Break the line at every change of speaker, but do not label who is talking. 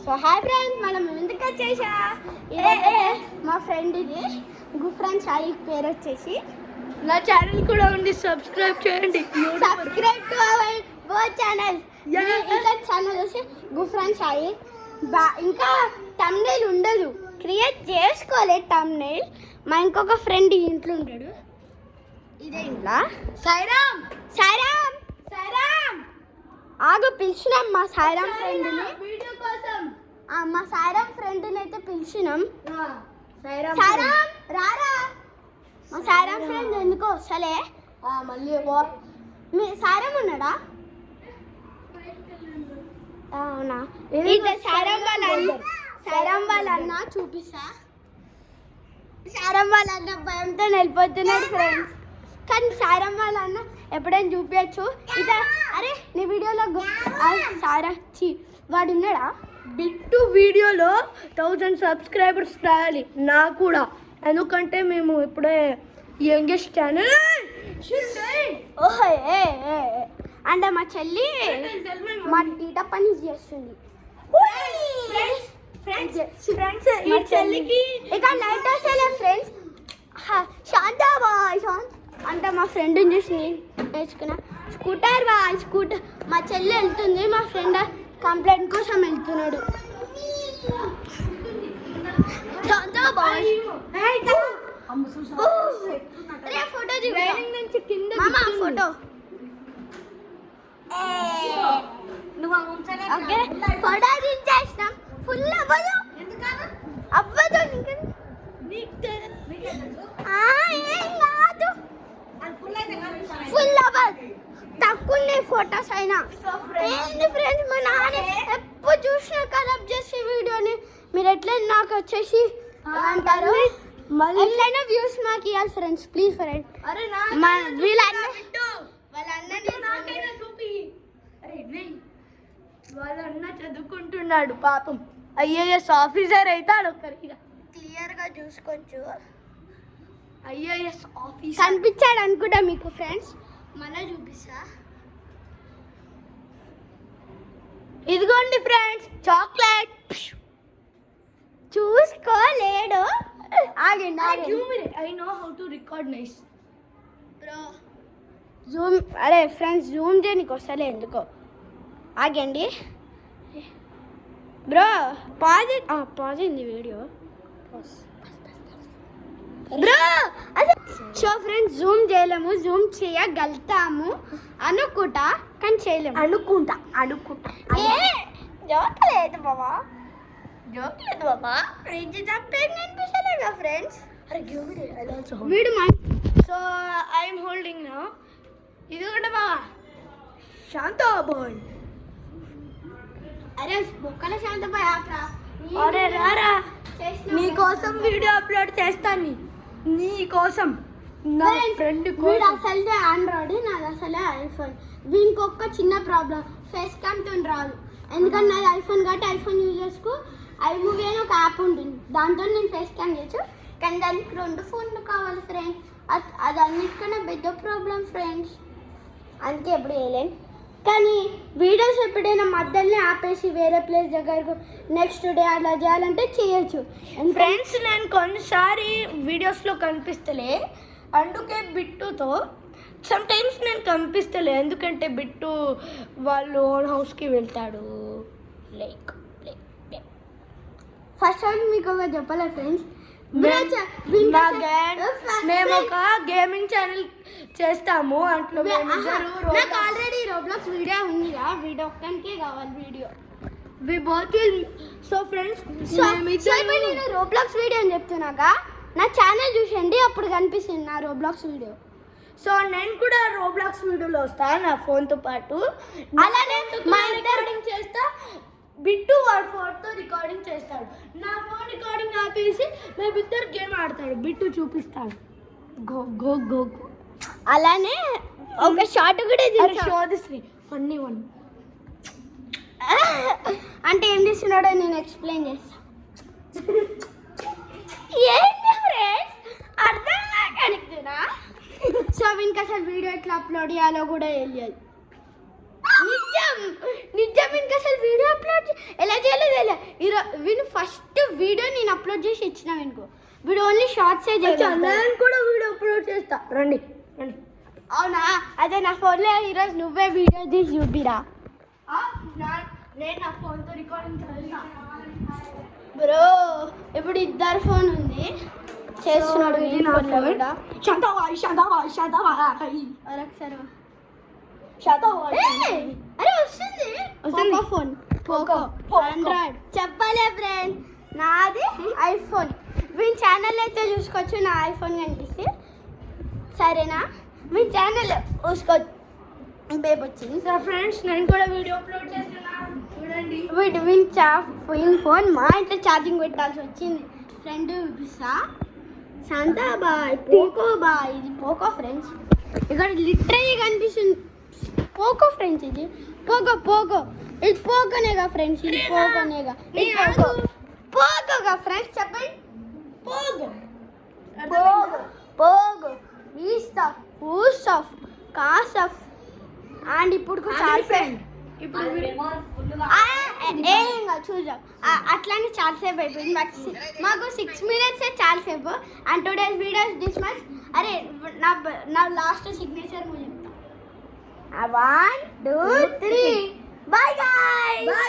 So hi friends, మనం ఎందుకు వచ్చేసా మా ఫ్రెండ్ ఇది గుఫ్రాన్ సాయి పేరు వచ్చేసి.
నా ఛానల్ కూడా ఉంది, సబ్స్క్రైబ్ చేయండి.
Subscribe to our both channel. Channel వచ్చి గుఫ్రాన్ సాయి. ఇంకా తమ్నైల్ ఉండదు, క్రియేట్ చేసుకోలేదు తమ్నైల్. మా ఇంకొక ఫ్రెండ్ ఇంట్లో ఉంటాడు, ఇదే ఇంట్లో.
సాయిరామ్
సాయిరామ్ సాయిరామ్ ఆగు, పిలిచినాం మా సాయిరామ్ ఫ్రెండ్ని.
వీడియో కోసం
మా సాయిరామ్ ఫ్రెండ్ని అయితే పిలిచినాం.
సాయిరామ్
సాయిరామ్ రారా. మా సాయిరామ్ ఫ్రెండ్ ఎందుకో వస్తలే.
మళ్ళీ
మీ సాయిరామ్ ఉన్నాడా? అవునా, సాయిరామ్ వాళ్ళ అన్న చూపిస్తా. సాయిరామ్ వాళ్ళ అన్న భయంతో వెళ్ళిపోతున్నాడు ఫ్రెండ్స్, కానీ సాయిరామ్ వాళ్ళ అన్న ఎప్పుడైనా చూపించచ్చు. ఇదే అరే నీ వీడియోలో వాడు ఉన్నాడా?
బిట్టు వీడియోలో 1000 సబ్స్క్రైబర్స్ రాయాలి నాకు కూడా, ఎందుకంటే మేము ఇప్పుడే యంగెస్ట్ ఛానల్.
ఓహో అంటే మా చెల్లి మా టీట పని చేస్తుంది.
ఈ చెల్లికి
ఇక నైట్ వస్తలే ఫ్రెండ్స్. శాంతా బాయ్ శాంత్ అంటే మా ఫ్రెండ్ని చూసి నేర్చుకున్నా. Scooter boy scooter. మా చెల్లి వెళ్తుంది, మా ఫ్రెండ్ కంప్లైంట్ కోసం వెళ్తున్నాడు. శాంతా బాయ్ ఫోటో
నుంచి కింద
ఫోటో. ఓకే ఫోటో దించేసినాం. ఫుల్ అవ్వదు అవ్వదు, ఏం కాదు, ఫుల్ అవ్వదు, తక్కువ ఫొటోస్ అయినా. ఏంది ఫ్రెండ్స్, మా నాన్న ఎప్పుడు చూసినా ఖరాబ్ చేసే వీడియోని మీరు ఎట్లయినా నాకు వచ్చేసి అంటారు. ఎట్లయినా వ్యూస్ మాకు ఇవ్వాలి ఫ్రెండ్స్, ప్లీజ్ ఫ్రెండ్.
వాళ్ళ అన్న చదువుకుంటున్నాడు పాపం, ఐఏఎస్ ఆఫీసర్ అవుతాడు. ఒక్కరిగా
క్లియర్గా చూసుకోవచ్చు.
ఐఏఎస్ ఆఫీసర్
కనిపించాడు అనుకుంటా మీకు ఫ్రెండ్స్, మళ్ళీ చూపిస్తా.
ఇదిగోండి ఫ్రెండ్స్ చాక్లెట్.
చూసుకోలేడు. ఆగండి
I know how to record nice
bro. Zoom అరే ఫ్రెండ్స్, జూమ్ చేయడానికి వస్తలే ఎందుకో. ఆగండి బ్రో, పాజ్ అయింది video bro. So friends, zoom చేయలేము, జూమ్ చేయగలుగుతాము అనుకుంటా, కానీ చేయలేము.
అనుకుంటా
జోకలేదు బాబా, జోకలేదు బాబా. కనిపిస్తలేదా ఫ్రెండ్స్? వీడు
సో ఐఎమ్ హోల్డింగ్ నా. ఇది కూడా బావా శాంతా బాయ్.
అరే బొక్కల శాంత బాయ్ ఆపరా.
అరే రారా, నీకోసం వీడియో అప్లోడ్ చేస్తాను, నీ కోసం. నా ఫ్రెండ్
వీడు అసలు ఆండ్రాయిడ్, నాది అసలే ఐఫోన్. వీనికి ఒక్క చిన్న ప్రాబ్లం, ఫేస్ క్యామ్తో రాదు. ఎందుకంటే నాది ఐఫోన్ కాబట్టి ఐఫోన్ యూజర్స్కు ఐమూవీ అని ఒక యాప్ ఉంటుంది, దాంతో నేను ఫేస్ క్యామ్ చేయొచ్చు. కానీ దానికి 2 ఫోన్లు కావాలి ఫ్రెండ్స్. అది అన్నిటికన్నా పెద్ద ప్రాబ్లం ఫ్రెండ్స్, అందుకే ఎప్పుడు వేయలేను. కానీ వీడియోస్ ఎప్పుడైనా మధ్యలోనే ఆపేసి వేరే ప్లేస్ దగ్గరకు నెక్స్ట్ డే అలా చేయాలంటే చేయొచ్చు
ఫ్రెండ్స్. నేను కొన్నిసారి వీడియోస్లో కనిపిస్తలే, అందుకే బిట్టుతో సమ్ టైమ్స్ నేను కనిపిస్తలే, ఎందుకంటే బిట్టు వాళ్ళు ఓన్ హౌస్కి వెళ్తాడు. లైక్
ఫస్ట్ టైం మీకు ఒక చెప్పలే ఫ్రెండ్స్,
మేము ఒక గేమింగ్ ఛానల్ చేస్తాము. అట్లా
నాకు ఆల్రెడీ రోబ్లాక్స్ వీడియో ఉందిగా, వీడియో ఒక్కనికే కావాలి video.
We both will. So friends,
నేను రోబ్లాక్స్ వీడియో అని చెప్తున్నాగా, నా ఛానల్ చూసండి, అప్పుడు కనిపిస్తుంది నా రోబ్లాక్స్ వీడియో.
సో నేను కూడా రోబ్లాక్స్ వీడియోలో వస్తాను నా ఫోన్తో పాటు.
అలానే
మా రికార్డింగ్ చేస్తా, బిట్టు వాడు ఫోన్తో రికార్డింగ్ చేస్తాడు, నా ఫోన్ రికార్డింగ్ ఆపేసి మేమిద్దరు గేమ్ ఆడతాడు, బిట్టు చూపిస్తాడు. Go go go go.
అలానే ఒక షార్ట్ కూడా
షోదిశ్రీ ఫన్నీ వన్
అంటే ఏం చేస్తున్నాడో నేను ఎక్స్ప్లెయిన్ చేస్తా. ఏంటి ఫ్రెండ్స్, అర్థం కాకనిస్తున్నా. సో వీనికి అసలు వీడియో ఎట్లా అప్లోడ్ చేయాలో కూడా తెలియదు. నిజం ఇంకా అసలు వీడియో అప్లోడ్ ఎలా చేయలేదు. వీడియో నేను అప్లోడ్ చేసి ఇచ్చిన అనుకో వీడు ఓన్లీ షార్ట్సే చేస్తాను.
నేను కూడా వీడియో అప్లోడ్ చేస్తా, రండి రండి.
అవునా? అదే నా ఫోన్లో ఈరోజు నువ్వే వీడియో తీసి చూపిరా.
నేను నా ఫోన్తో రికార్డింగ్ చేస్తా.
బ్రో ఇప్పుడు ఇద్దరు ఫోన్ ఉంది చేస్తున్నాడు.
ఇది నా ఫోన్.
అరే వస్తుంది పోకో ఫోన్. పోకో ఆండ్రాయిడ్ చెప్పలే ఫ్రెండ్, నాది ఐఫోన్. వీని ఛానల్ అయితే చూసుకోవచ్చు, నా ఐఫోన్ కనిపిస్తే సరేనా? మీ ఛానల్ చూసుకోవచ్చు. బేబ్ వచ్చింది.
సో ఫ్రెండ్స్ నేను కూడా వీడియో అప్లోడ్ చేస్తున్నా, చూడండి.
వీని ఫోన్ మా ఇంట్లో ఛార్జింగ్ పెట్టాల్సి వచ్చింది. ఫ్రెండ్ చూపిస్తా. Santa boy Poco boy. ఇది పోకో ఫ్రెండ్స్, ఇక్కడ లిటరలీ కనిపిస్తుంది పోకో ఫ్రెండ్స్. ఇది పోకో ఇది పోకోనేగా ఫ్రెండ్స్, ఇది పోకోనేగా, ఇది పోకోగా ఫ్రెండ్స్. చెప్పండి పోగో ఈస్టఫ్ ఊస్టఫ్ కాసఫ్ అండ్ ఇప్పుడు చాలా ఫ్రెండ్.
ఇప్పుడు
ఏం చూద్దాం. అట్లానే చాలాసేపు అయిపోయింది. మాకు 6 minutes చాలాసేపు. And today's videos this much. అరే నా లాస్ట్ సిగ్నేచర్ నువ్వు చెప్తా. 1 2 3 బాయ్ గాయ్స్.